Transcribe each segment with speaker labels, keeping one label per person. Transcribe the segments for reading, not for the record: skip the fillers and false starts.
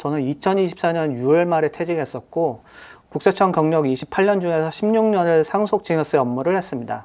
Speaker 1: 저는 2024년 6월 말에 퇴직했었고 국세청 경력 28년 중에서 16년을 상속증여세 업무를 했습니다.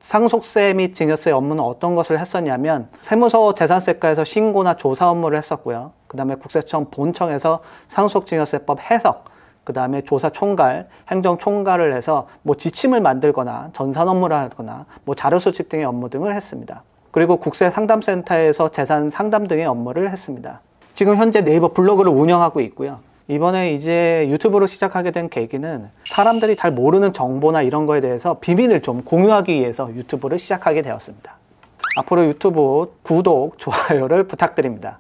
Speaker 1: 상속세 및 증여세 업무는 어떤 것을 했었냐면 세무서 재산세과에서 신고나 조사 업무를 했었고요. 그 다음에 국세청 본청에서 상속증여세법 해석, 그 다음에 조사 총괄, 행정 총괄을 해서 지침을 만들거나 전산 업무를 하거나 자료 수집 등의 업무 등을 했습니다. 그리고 국세상담센터에서 재산 상담 등의 업무를 했습니다. 지금 현재 네이버 블로그를 운영하고 있고요. 이번에 이제 유튜브로 시작하게 된 계기는 사람들이 잘 모르는 정보나 이런 거에 대해서 비밀을 좀 공유하기 위해서 유튜브를 시작하게 되었습니다. 앞으로 유튜브 구독, 좋아요를 부탁드립니다.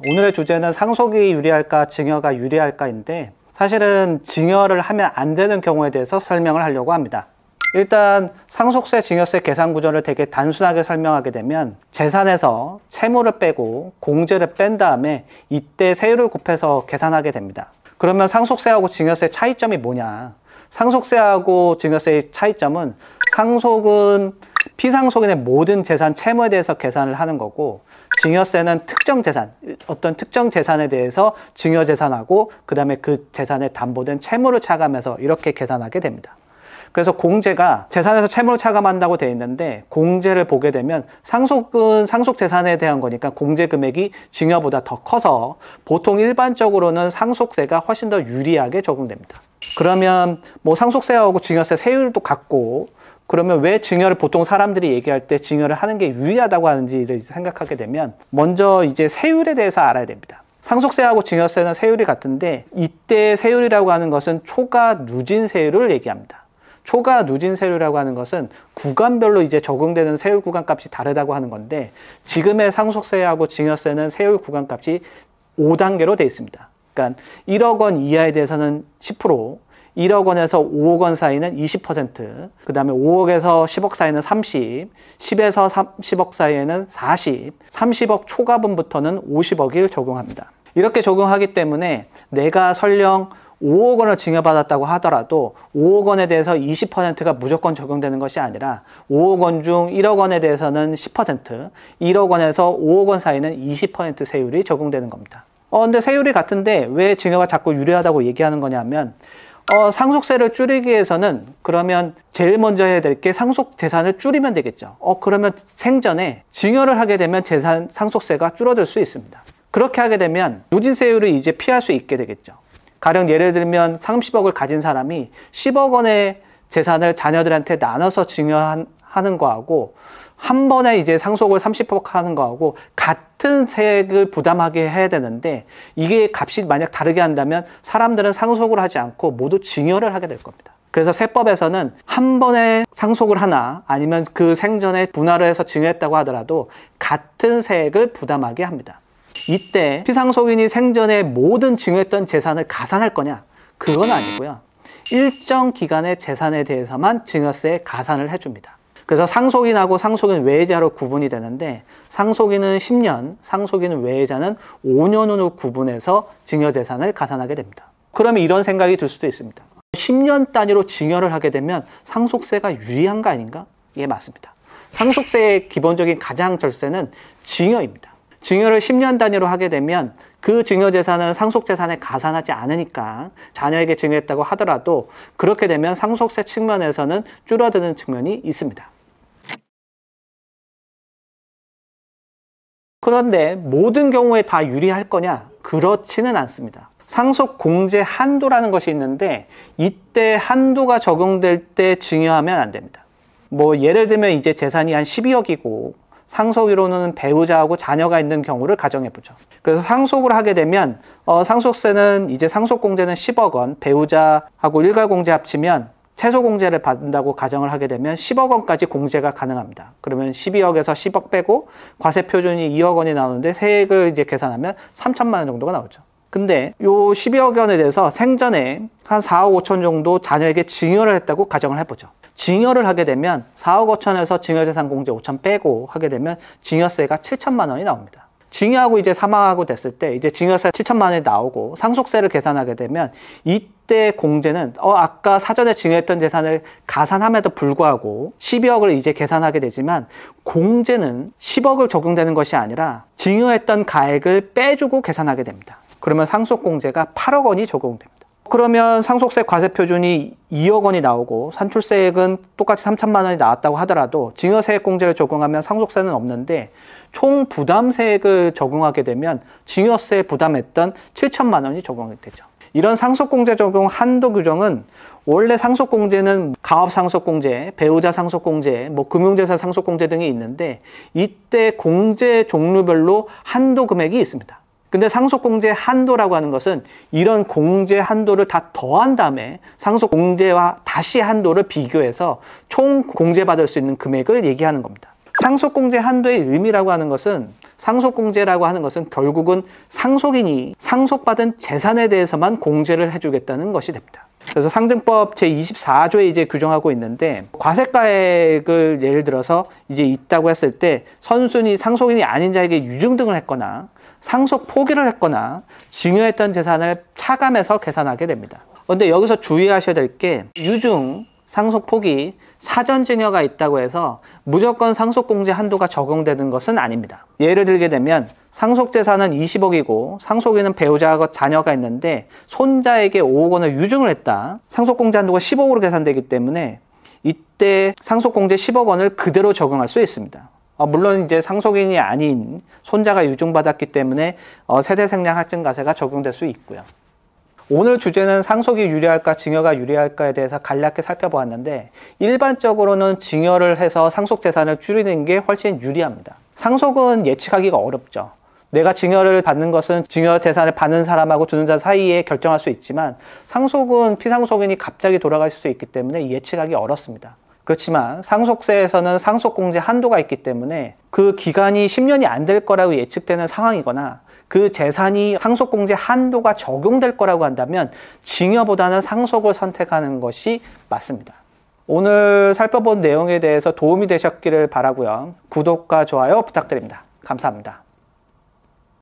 Speaker 1: 오늘의 주제는 상속이 유리할까, 증여가 유리할까인데 사실은 증여를 하면 안 되는 경우에 대해서 설명을 하려고 합니다. 일단 상속세, 증여세 계산 구조를 되게 단순하게 설명하게 되면 재산에서 채무를 빼고 공제를 뺀 다음에 이때 세율을 곱해서 계산하게 됩니다. 그러면 상속세하고 증여세 차이점이 뭐냐? 상속세하고 증여세의 차이점은 상속은 피상속인의 모든 재산 채무에 대해서 계산을 하는 거고 증여세는 특정 재산, 어떤 특정 재산에 대해서 증여재산하고 그 다음에 그 재산에 담보된 채무를 차감해서 이렇게 계산하게 됩니다. 그래서 공제가 재산에서 채무를 차감한다고 되어 있는데 공제를 보게 되면 상속은 상속재산에 대한 거니까 공제 금액이 증여보다 더 커서 보통 일반적으로는 상속세가 훨씬 더 유리하게 적용됩니다. 그러면 상속세하고 증여세 세율도 같고 그러면 왜 증여를 보통 사람들이 얘기할 때 증여를 하는 게 유리하다고 하는지를 생각하게 되면 먼저 이제 세율에 대해서 알아야 됩니다. 상속세하고 증여세는 세율이 같은데 이때 세율이라고 하는 것은 초과 누진 세율을 얘기합니다. 초과 누진 세율이라고 하는 것은 구간별로 이제 적용되는 세율 구간값이 다르다고 하는 건데 지금의 상속세하고 증여세는 세율 구간값이 5단계로 되어 있습니다. 그러니까 1억 원 이하에 대해서는 10%, 1억 원에서 5억 원 사이는 20%, 그 다음에 5억에서 10억 사이는 30, 10에서 30억 사이에는 40, 30억 초과분부터는 50억을 적용합니다. 이렇게 적용하기 때문에 내가 설령 5억 원을 증여받았다고 하더라도 5억 원에 대해서 20%가 무조건 적용되는 것이 아니라 5억 원 중 1억 원에 대해서는 10%, 1억 원에서 5억 원 사이는 20% 세율이 적용되는 겁니다. 근데 세율이 같은데 왜 증여가 자꾸 유리하다고 얘기하는 거냐면 상속세를 줄이기 위해서는 그러면 제일 먼저 해야 될 게 상속 재산을 줄이면 되겠죠. 그러면 생전에 증여를 하게 되면 재산 상속세가 줄어들 수 있습니다. 그렇게 하게 되면 누진세율을 이제 피할 수 있게 되겠죠. 가령 예를 들면 30억을 가진 사람이 10억 원의 재산을 자녀들한테 나눠서 증여하는 거하고 한 번에 이제 상속을 30억 하는 거하고 같은 세액을 부담하게 해야 되는데 이게 값이 만약 다르게 한다면 사람들은 상속을 하지 않고 모두 증여를 하게 될 겁니다. 그래서 세법에서는 한 번에 상속을 하나 아니면 그 생전에 분할을 해서 증여했다고 하더라도 같은 세액을 부담하게 합니다. 이때 피상속인이 생전에 모든 증여했던 재산을 가산할 거냐? 그건 아니고요. 일정 기간의 재산에 대해서만 증여세에 가산을 해줍니다. 그래서 상속인하고 상속인 외자로 구분이 되는데 상속인은 10년, 상속인 외자는 5년 후로 구분해서 증여재산을 가산하게 됩니다. 그러면 이런 생각이 들 수도 있습니다. 10년 단위로 증여를 하게 되면 상속세가 유리한 거 아닌가? 예, 맞습니다. 상속세의 기본적인 가장 절세는 증여입니다. 증여를 10년 단위로 하게 되면 그 증여재산은 상속재산에 가산하지 않으니까 자녀에게 증여했다고 하더라도 그렇게 되면 상속세 측면에서는 줄어드는 측면이 있습니다. 그런데 모든 경우에 다 유리할 거냐? 그렇지는 않습니다. 상속 공제 한도라는 것이 있는데 이때 한도가 적용될 때 증여하면 안 됩니다. 예를 들면 이제 재산이 한 12억이고 상속이로는 배우자하고 자녀가 있는 경우를 가정해보죠. 그래서 상속을 하게 되면 상속세는 이제 상속공제는 10억 원, 배우자하고 일괄공제 합치면 최소공제를 받는다고 가정을 하게 되면 10억 원까지 공제가 가능합니다. 그러면 12억에서 10억 빼고 과세표준이 2억 원이 나오는데 세액을 이제 계산하면 3천만 원 정도가 나오죠. 근데 요 12억 원에 대해서 생전에 한 4억 5천 정도 자녀에게 증여를 했다고 가정을 해보죠. 증여를 하게 되면 4억 5천에서 증여재산 공제 5천 빼고 하게 되면 증여세가 7천만 원이 나옵니다. 증여하고 이제 사망하고 됐을 때 이제 증여세 7천만 원이 나오고 상속세를 계산하게 되면 이때 공제는 아까 사전에 증여했던 재산을 가산함에도 불구하고 12억을 이제 계산하게 되지만 공제는 10억을 적용되는 것이 아니라 증여했던 가액을 빼주고 계산하게 됩니다. 그러면 상속공제가 8억 원이 적용됩니다. 그러면 상속세 과세표준이 2억 원이 나오고 산출세액은 똑같이 3천만 원이 나왔다고 하더라도 증여세액공제를 적용하면 상속세는 없는데 총 부담세액을 적용하게 되면 증여세 부담했던 7천만 원이 적용이 되죠. 이런 상속공제 적용 한도 규정은 원래 상속공제는 가업상속공제, 배우자 상속공제, 금융재산 상속공제 등이 있는데 이때 공제 종류별로 한도 금액이 있습니다. 근데 상속공제 한도라고 하는 것은 이런 공제 한도를 다 더한 다음에 상속공제와 다시 한도를 비교해서 총 공제받을 수 있는 금액을 얘기하는 겁니다. 상속공제 한도의 의미라고 하는 것은 상속공제라고 하는 것은 결국은 상속인이 상속받은 재산에 대해서만 공제를 해주겠다는 것이 됩니다. 그래서 상증법 제24조에 이제 규정하고 있는데 과세가액을 예를 들어서 이제 있다고 했을 때 선순위 상속인이 아닌 자에게 유증 등을 했거나 상속 포기를 했거나 증여했던 재산을 차감해서 계산하게 됩니다. 그런데 여기서 주의하셔야 될 게 유증, 상속 포기, 사전 증여가 있다고 해서 무조건 상속공제 한도가 적용되는 것은 아닙니다. 예를 들게 되면 상속재산은 20억이고 상속인은 배우자와 자녀가 있는데 손자에게 5억 원을 유증을 했다. 상속공제 한도가 10억으로 계산되기 때문에 이때 상속공제 10억 원을 그대로 적용할 수 있습니다. 물론 이제 상속인이 아닌 손자가 유증받았기 때문에 세대생량 할증과세가 적용될 수 있고요. 오늘 주제는 상속이 유리할까 증여가 유리할까에 대해서 간략히 살펴보았는데 일반적으로는 증여를 해서 상속재산을 줄이는 게 훨씬 유리합니다. 상속은 예측하기가 어렵죠. 내가 증여를 받는 것은 증여 재산을 받는 사람하고 주는 자 사이에 결정할 수 있지만 상속은 피상속인이 갑자기 돌아가실 수 있기 때문에 예측하기 어렵습니다. 그렇지만 상속세에서는 상속공제 한도가 있기 때문에 그 기간이 10년이 안 될 거라고 예측되는 상황이거나 그 재산이 상속공제 한도가 적용될 거라고 한다면 증여보다는 상속을 선택하는 것이 맞습니다. 오늘 살펴본 내용에 대해서 도움이 되셨기를 바라고요. 구독과 좋아요 부탁드립니다. 감사합니다.